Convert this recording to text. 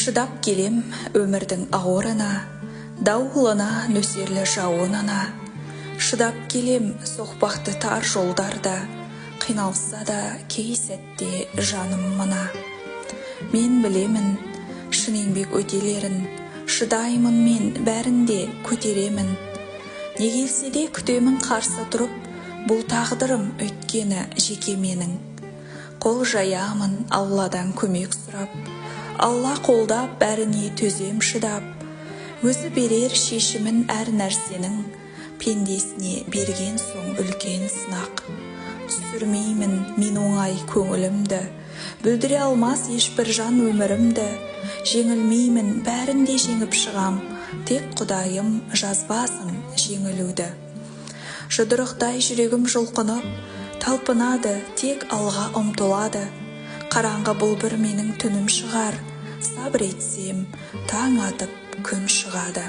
Шыдап келем өмірдің ауырына, дауылына, нөсерлі жауынына. Шыдап келем соқпақты тар жолдарда, қиналса да кей сәтте жаным мына. Мен білемін, шын еңбек өтелерін, шыдаймын мен бәрінде көтеремін. Не келсе де күтемін қарсы тұрып, бұл тағдырым өткені жеке менің. Қол жаямын Алладан көмек сұрап, Алла қолдап бәріне төзем шыдап. Өзі берер шешімін әр нәрсенің, пендесіне берген соң үлкен сынақ. Түсірмеймін мен оңай көңілімді, бүлдіре алмас ешбір жан өмірімді. Жеңілмеймін, бәрінде жеңіп шығам, тек Құдайым жазбасын жеңілуді. Жұдырықтай жүрегім жұлқынып, талпынады, тек алға ұмтылады. Қараңғы бұл бір менің түнім шығар, сабыр етсем, таң атып күн шығады.